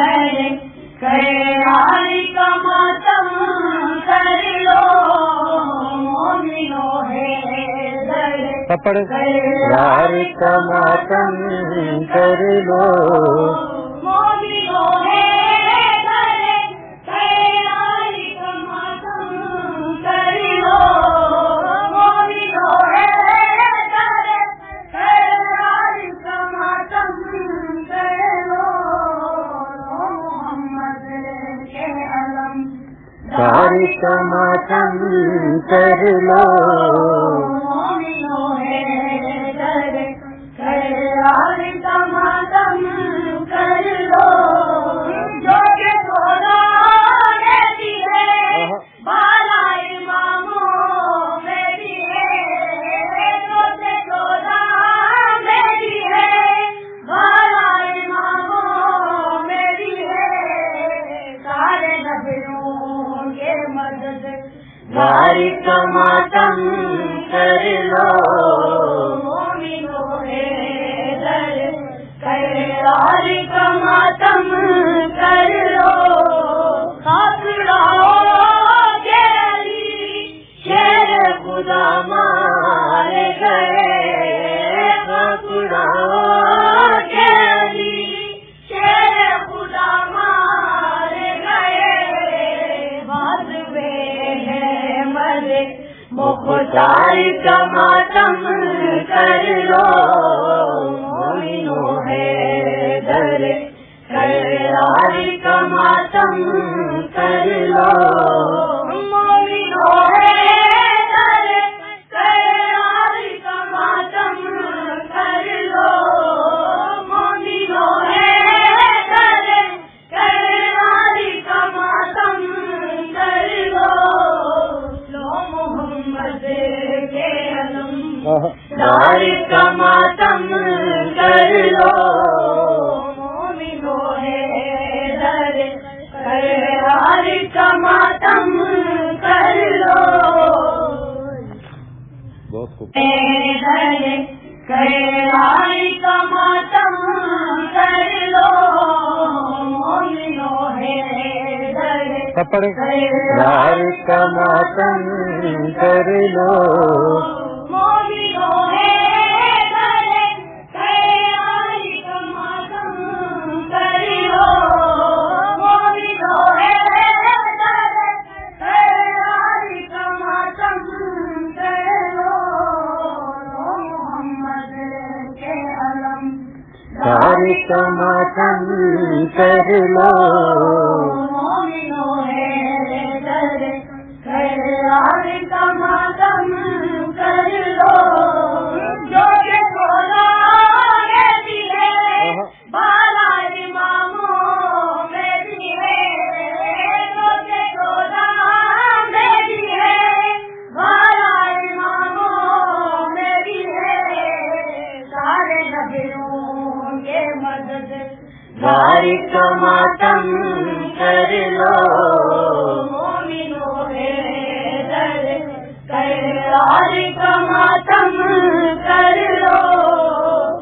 دھر قرار کا ماتم کر لو مومنو ہے دھر قرار کا ماتم کر لو مومنو ہے دھر قرار کا ماتم کر لو مومنو ہے دھر قرار کا ماتم کر لو محمد کے علم قرار کا ماتم کر لو مومنو ہے دھر قرار کا ماتم کر لو جو کہ سونا رہتی ہے بالا اماموں میں بھی ہے جو کہ سونا رہتی ہے بالا اماموں میں بھی ہے سارے نبیوں کے مدد قرار کا ماتم کر لو مومنو ہے دھر قرار کا ماتم کر لو خاصڑاؤ کے علی شیر خدا مارے گئے خاصڑاؤ کے علی شیر خدا مارے گئے بات بے ہے مرے مختار کا ماتم کر لو مومنو ہے دھر قرار کا ماتم کر لو مومنو ہے دھر قرار کا ماتم کر لو مومنو ہے دھر قرار کا ماتم کر لو محمد کے علم قرار کا ماتم کر لو مومنو ہے دھر قرار کا ماتم کر لو بہت خوب دھر قرار کا ماتم کر لو مومنو ہے دھر قرار کا ماتم کر لو مومنو ہے دھر قرار کا ماتم کر لو مومنو ہے دھر قرار کا ماتم کر لو محمد کے علم قرار کا ماتم کر لو مومنو ہے دھر قرار کا ماتم کر لو جو کہ سونا رہتی ہے بالا اماموں میں بھی ہے جو کہ سونا رہتی ہے بالا اماموں میں بھی ہے سارے نبیوں کے مدد قرار کا ماتم کر لو مومنو ہے دھر قرار کا ماتم کر لو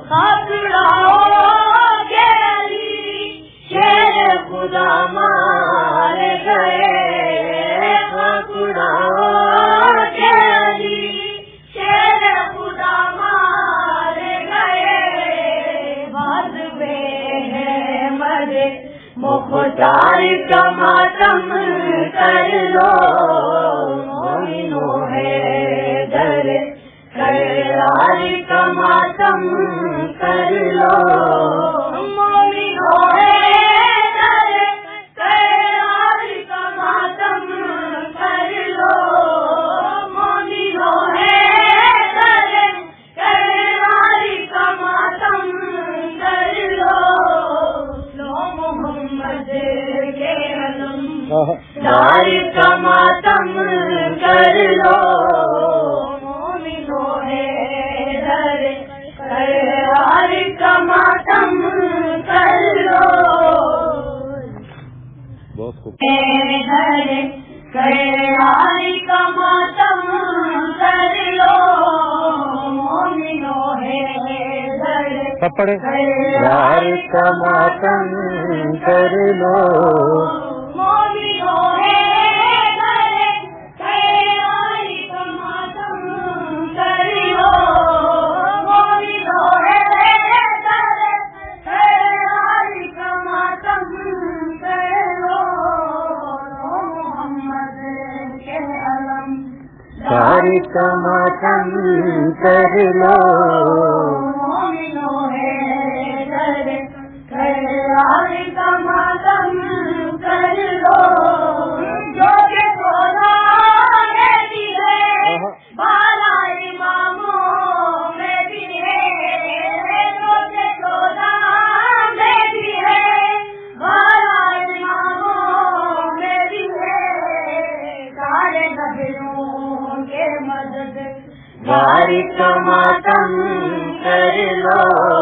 خاصڑاؤ کے علی شیر خدا مارے گئے خاصڑاؤ کے علی شیر خدا مارے گئے بات بے ہے مرے مختار کا ماتم کر لو مومنو ہے دھر قرار کا ماتم کر لو مومنو ہے دھر قرار کا ماتم کر لو مومنو ہے دھر قرار کا ماتم کر لو محمد کے علم قرار کا ماتم کر لو مومنو ہے دھر قرار کا ماتم کر لو بہت خوب دھر قرار کا ماتم کر لو مومنو ہے دھر سب پڑھے یار کا ماتم کر لو مومنوں ہے کرے یار کا ماتم کر لو مومنوں ہے کرے یار کا ماتم کر لو محمد کے علم یار کا ماتم کر لو مومنوں ہے کرے یار کا ماتم کر لو جو کہ خدا میں بھی ہے بالا اماموں میں بھی ہے جو کہ خدا میں بھی ہے بالا اماموں میں بھی ہے سارے نبیوں کے مدد یار کا ماتم کر لو